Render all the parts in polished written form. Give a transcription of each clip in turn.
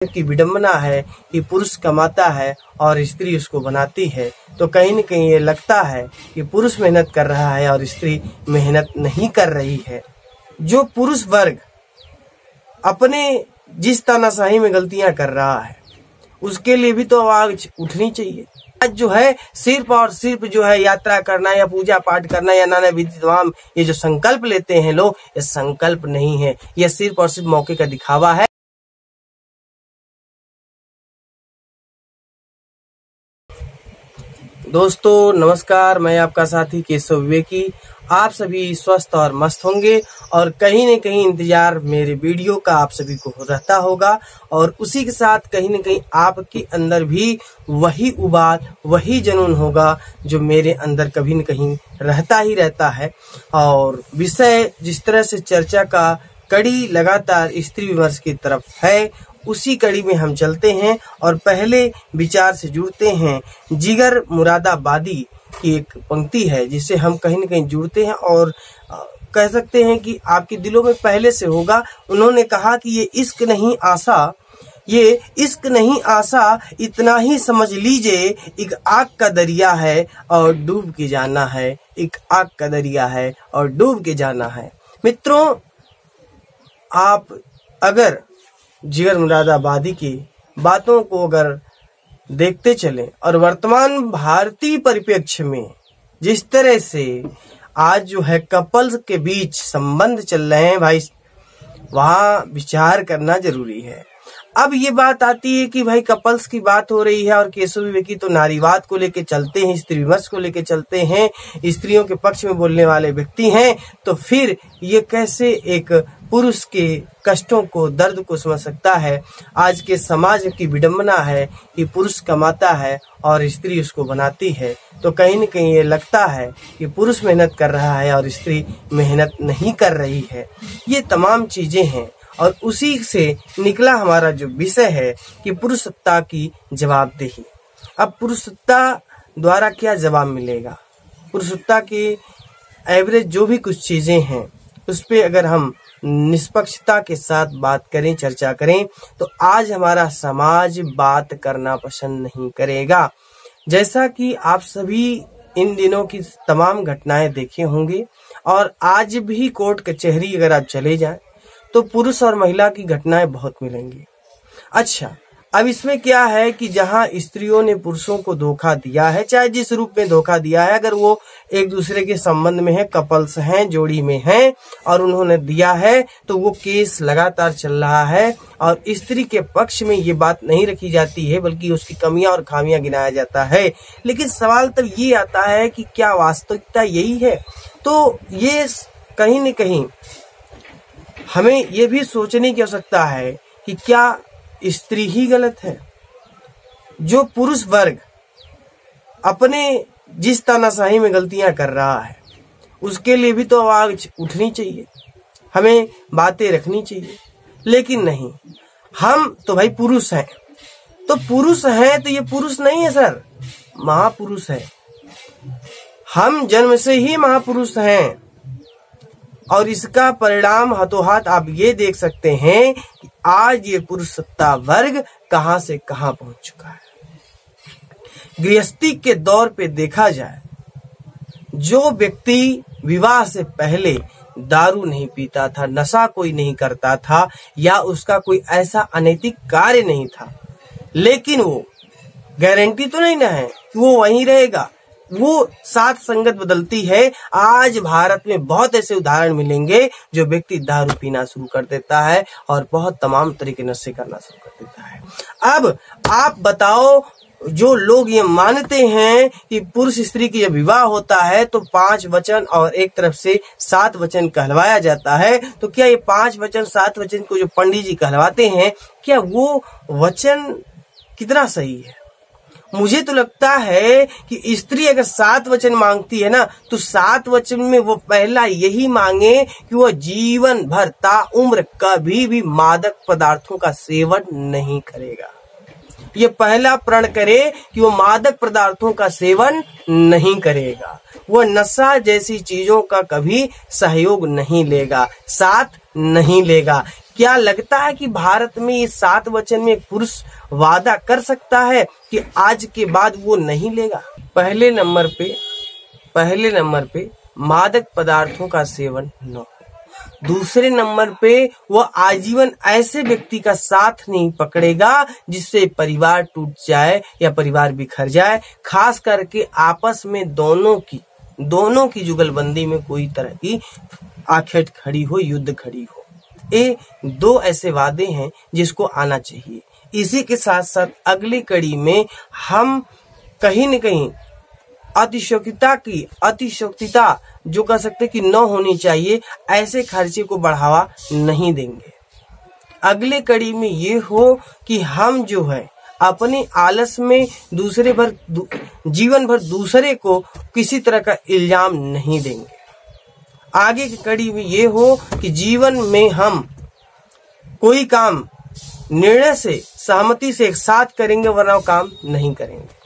की विडंबना है कि पुरुष कमाता है और स्त्री उसको बनाती है। तो कहीं न कहीं ये लगता है कि पुरुष मेहनत कर रहा है और स्त्री मेहनत नहीं कर रही है। जो पुरुष वर्ग अपने जिस तानाशाही में गलतियां कर रहा है उसके लिए भी तो आवाज उठनी चाहिए। आज जो है सिर्फ और सिर्फ जो है यात्रा करना या पूजा पाठ करना या नाना विधि तमाम ये जो संकल्प लेते हैं लोग, ये संकल्प नहीं है, ये सिर्फ और सिर्फ मौके का दिखावा है। दोस्तों नमस्कार, मैं आपका साथी केशव विवेकी। आप सभी स्वस्थ और मस्त होंगे और कहीं न कहीं इंतजार मेरे वीडियो का आप सभी को रहता होगा और उसी के साथ कहीं न कहीं आपके अंदर भी वही उबाल वही जुनून होगा जो मेरे अंदर कभी न कहीं रहता ही रहता है। और विषय जिस तरह से चर्चा का कड़ी लगातार स्त्री विमर्श की तरफ है, उसी कड़ी में हम चलते हैं और पहले विचार से जुड़ते हैं। जिगर मुरादाबादी की एक पंक्ति है जिससे हम कहीं न कहीं जुड़ते हैं और कह सकते हैं कि आपके दिलों में पहले से होगा। उन्होंने कहा कि ये इश्क नहीं आशा, इतना ही समझ लीजिए, एक आग का दरिया है और डूब के जाना है, एक आग का दरिया है और डूब के जाना है। मित्रों, आप अगर जिगर मुरादाबादी की बातों को अगर देखते चलें और वर्तमान भारतीय परिप्रेक्ष्य में जिस तरह से आज जो है कपल्स के बीच संबंध चल रहे हैं भाई, वहाँ विचार करना जरूरी है। अब ये बात आती है कि भाई कपल्स की बात हो रही है और केशव विवेकी तो नारीवाद को लेके चलते हैं, स्त्री विमर्श को लेके चलते हैं, स्त्रियों के पक्ष में बोलने वाले व्यक्ति हैं, तो फिर ये कैसे एक पुरुष के कष्टों को, दर्द को समझ सकता है। आज के समाज की विडंबना है कि पुरुष कमाता है और स्त्री उसको बनाती है। तो कहीं न कहीं ये लगता है कि पुरुष मेहनत कर रहा है और स्त्री मेहनत नहीं कर रही है। ये तमाम चीजें हैं और उसी से निकला हमारा जो विषय है कि पुरुषसत्ता की जवाबदेही। अब पुरुषसत्ता द्वारा क्या जवाब मिलेगा, पुरुषसत्ता के एवरेज जो भी कुछ चीजें हैं उस पे अगर हम निष्पक्षता के साथ बात करें, चर्चा करें, तो आज हमारा समाज बात करना पसंद नहीं करेगा। जैसा कि आप सभी इन दिनों की तमाम घटनाएं देखे होंगे और आज भी कोर्ट कचहरी अगर आप चले जाएं तो पुरुष और महिला की घटनाएं बहुत मिलेंगी। अच्छा, अब इसमें क्या है कि जहां स्त्रियों ने पुरुषों को धोखा दिया है, चाहे जिस रूप में धोखा दिया है, अगर वो एक दूसरे के संबंध में है, कपल्स हैं, जोड़ी में हैं और उन्होंने दिया है, तो वो केस लगातार चल रहा है और स्त्री के पक्ष में ये बात नहीं रखी जाती है बल्कि उसकी कमियां और खामियां गिनाया जाता है। लेकिन सवाल तब ये आता है कि क्या वास्तविकता यही है? तो ये कहीं न कहीं हमें ये भी सोचने की आवश्यकता है कि क्या स्त्री ही गलत है? जो पुरुष वर्ग अपने जिस तानाशाही में गलतियां कर रहा है उसके लिए भी तो आवाज उठनी चाहिए, हमें बातें रखनी चाहिए। लेकिन नहीं, हम तो भाई पुरुष हैं, तो पुरुष हैं तो ये पुरुष नहीं है सर, महापुरुष है। हम जन्म से ही महापुरुष हैं और इसका परिणाम हाथों-हाथ आप ये देख सकते हैं कि आज ये पुरुष सत्ता वर्ग कहां से कहां पहुंच चुका है। गृहस्थी के दौर पे देखा जाए, जो व्यक्ति विवाह से पहले दारू नहीं पीता था, नशा कोई नहीं करता था या उसका कोई ऐसा अनैतिक कार्य नहीं था, लेकिन वो गारंटी तो नहीं ना है कि वो वहीं रहेगा, वो साथ संगत बदलती है। आज भारत में बहुत ऐसे उदाहरण मिलेंगे जो व्यक्ति दारू पीना शुरू कर देता है और बहुत तमाम तरह के नशे करना शुरू कर देता है। अब आप बताओ, जो लोग ये मानते हैं कि पुरुष स्त्री की जब विवाह होता है तो 5 वचन और एक तरफ से 7 वचन कहलवाया जाता है, तो क्या ये 5 वचन 7 वचन को जो पंडित जी कहलवाते हैं, क्या वो वचन कितना सही है? मुझे तो लगता है कि स्त्री अगर 7 वचन मांगती है ना, तो 7 वचन में वो पहला यही मांगे कि वो जीवन भर ताउम्र कभी भी मादक पदार्थों का सेवन नहीं करेगा। ये पहला प्रण करे कि वो मादक पदार्थों का सेवन नहीं करेगा, वो नशा जैसी चीजों का कभी सहयोग नहीं लेगा, साथ नहीं लेगा। क्या लगता है कि भारत में ये 7 वचन में एक पुरुष वादा कर सकता है कि आज के बाद वो नहीं लेगा? पहले नंबर पे मादक पदार्थों का सेवन न हो। दूसरे नंबर पे वो आजीवन ऐसे व्यक्ति का साथ नहीं पकड़ेगा जिससे परिवार टूट जाए या परिवार बिखर जाए, खास करके आपस में दोनों की जुगलबंदी में कोई तरह की आखेट खड़ी हो, युद्ध खड़ी हो। ये 2 ऐसे वादे हैं जिसको आना चाहिए। इसी के साथ साथ अगली कड़ी में हम कहीं न कहीं अतिशयोक्तिता जो कह सकते कि न होनी चाहिए, ऐसे खर्चे को बढ़ावा नहीं देंगे। अगले कड़ी में ये हो कि हम जो है अपने आलस में जीवन भर दूसरे को किसी तरह का इल्जाम नहीं देंगे। आगे की कड़ी में ये हो कि जीवन में हम कोई काम निर्णय से, सहमति से एक साथ करेंगे, वरना काम नहीं करेंगे।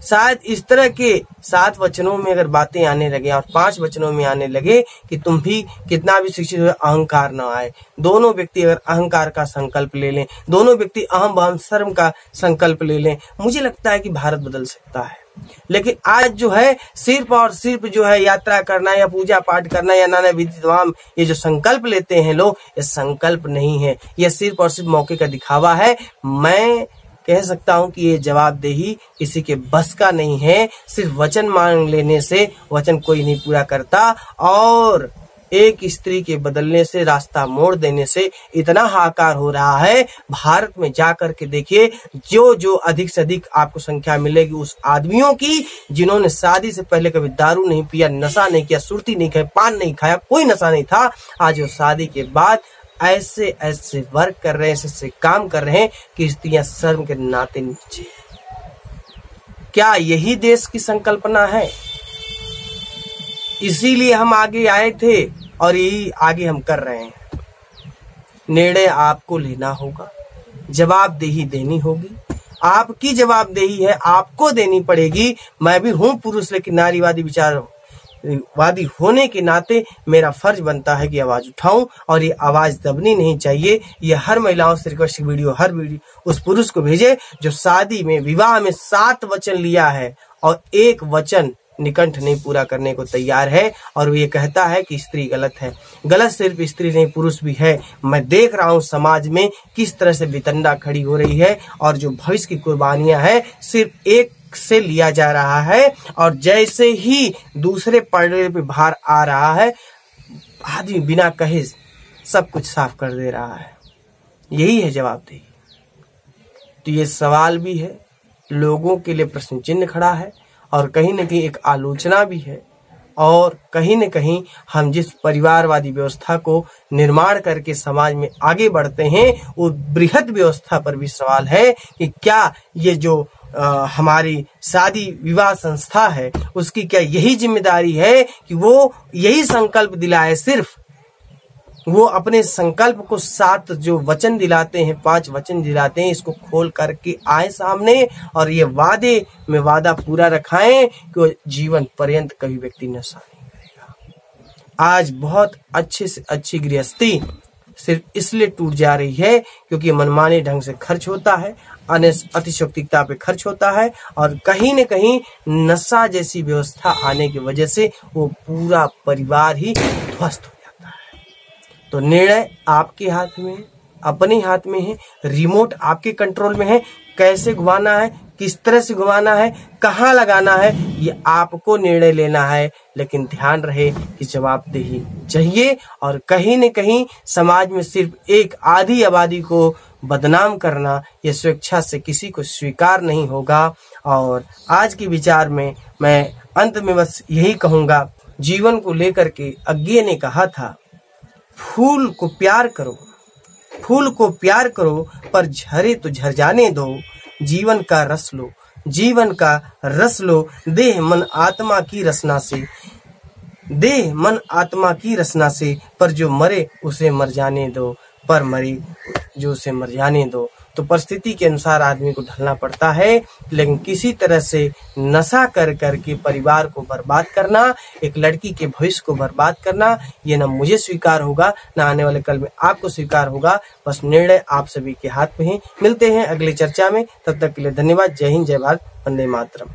शायद इस तरह के 7 वचनों में अगर बातें आने लगे और 5 वचनों में आने लगे कि तुम भी कितना भी शिक्षित हो, अहंकार न आए। दोनों व्यक्ति अगर अहंकार का संकल्प ले लें, दोनों व्यक्ति अहम बहम शर्म का संकल्प ले लें, मुझे लगता है कि भारत बदल सकता है। लेकिन आज जो है सिर्फ और सिर्फ जो है यात्रा करना या पूजा पाठ करना या नाना विधि तमाम ये जो संकल्प लेते हैं लोग, ये संकल्प नहीं है, ये सिर्फ और सिर्फ मौके का दिखावा है। मैं कह सकता हूं कि ये जवाबदेही किसी के बस का नहीं है। सिर्फ वचन मांग लेने से वचन कोई नहीं पूरा करता, और एक स्त्री के बदलने से, रास्ता मोड़ देने से इतना हाहाकार हो रहा है। भारत में जाकर के देखिए, जो अधिक से अधिक आपको संख्या मिलेगी उस आदमियों की जिन्होंने शादी से पहले कभी दारू नहीं पिया, नशा नहीं किया, सुर्ती नहीं खाई, पान नहीं खाया, कोई नशा नहीं था। आज वो शादी के बाद ऐसे वर्क कर रहे हैं, ऐसे काम कर रहे हैं कि स्त्रियां शर्म के नाते नीचे। क्या यही देश की संकल्पना है? इसीलिए हम आगे आए थे और यही आगे हम कर रहे हैं। निर्णय आपको लेना होगा, जवाबदेही देनी होगी। आपकी जवाबदेही है, आपको देनी पड़ेगी। मैं भी हूं पुरुष, लेकिन नारीवादी विचारवादी होने के नाते मेरा फर्ज बनता है कि आवाज उठाऊं, और ये आवाज दबनी नहीं चाहिए। ये हर महिलाओं से रिक्वेस्ट हर वीडियो उस पुरुष को भेजे जो शादी में, विवाह में 7 वचन लिया है और 1 वचन निकंठ नहीं पूरा करने को तैयार है, और वो ये कहता है कि स्त्री गलत है। गलत सिर्फ स्त्री नहीं, पुरुष भी है। मैं देख रहा हूं समाज में किस तरह से वितंडा खड़ी हो रही है, और जो भविष्य की कुर्बानियां हैं सिर्फ एक से लिया जा रहा है, और जैसे ही दूसरे पड़े पे भार आ रहा है, आदमी बिना कहे सब कुछ साफ कर दे रहा है। यही है जवाबदेही। तो ये सवाल भी है, लोगों के लिए प्रश्न चिन्ह खड़ा है, और कहीं न कहीं एक आलोचना भी है, और कहीं न कहीं हम जिस परिवारवादी व्यवस्था को निर्माण करके समाज में आगे बढ़ते हैं, वो बृहद व्यवस्था पर भी सवाल है कि क्या ये जो हमारी शादी विवाह संस्था है, उसकी क्या यही जिम्मेदारी है कि वो यही संकल्प दिलाए, सिर्फ वो अपने संकल्प को 7 जो वचन दिलाते हैं, 5 वचन दिलाते हैं, इसको खोल करके आए सामने, और ये वादे में वादा पूरा रखाएं कि वो जीवन पर्यंत कभी व्यक्ति नशा नहीं करेगा। आज बहुत अच्छे से अच्छी गृहस्थी सिर्फ इसलिए टूट जा रही है क्योंकि मनमाने ढंग से खर्च होता है, अतिशयोक्तिता पे खर्च होता है, और कहीं न कहीं नशा जैसी व्यवस्था आने की वजह से वो पूरा परिवार ही ध्वस्त हो जाता है। तो निर्णय आपके हाथ में है, अपने हाथ में है, रिमोट आपके कंट्रोल में है। कैसे घुमाना है, किस तरह से घुमाना है, कहाँ लगाना है, ये आपको निर्णय लेना है। लेकिन ध्यान रहे कि जवाबदेही चाहिए, और कहीं न कहीं समाज में सिर्फ एक आधी आबादी को बदनाम करना ये स्वेच्छा से किसी को स्वीकार नहीं होगा। और आज के विचार में मैं अंत में बस यही कहूंगा, जीवन को लेकर के अज्ञे ने कहा था, फूल को प्यार करो, फूल को प्यार करो, पर झरे तो झर जाने दो। जीवन का रस लो, जीवन का रस लो, देह मन आत्मा की रचना से, देह मन आत्मा की रचना से, पर जो मरे उसे मर जाने दो, पर मरे जो उसे मर जाने दो। तो परिस्थिति के अनुसार आदमी को ढलना पड़ता है, लेकिन किसी तरह से नशा कर करके परिवार को बर्बाद करना, एक लड़की के भविष्य को बर्बाद करना, ये ना मुझे स्वीकार होगा, ना आने वाले कल में आपको स्वीकार होगा। बस निर्णय आप सभी के हाथ में है। मिलते हैं अगली चर्चा में, तब तक के लिए धन्यवाद। जय हिंद, जय भारत, वंदे मातरम।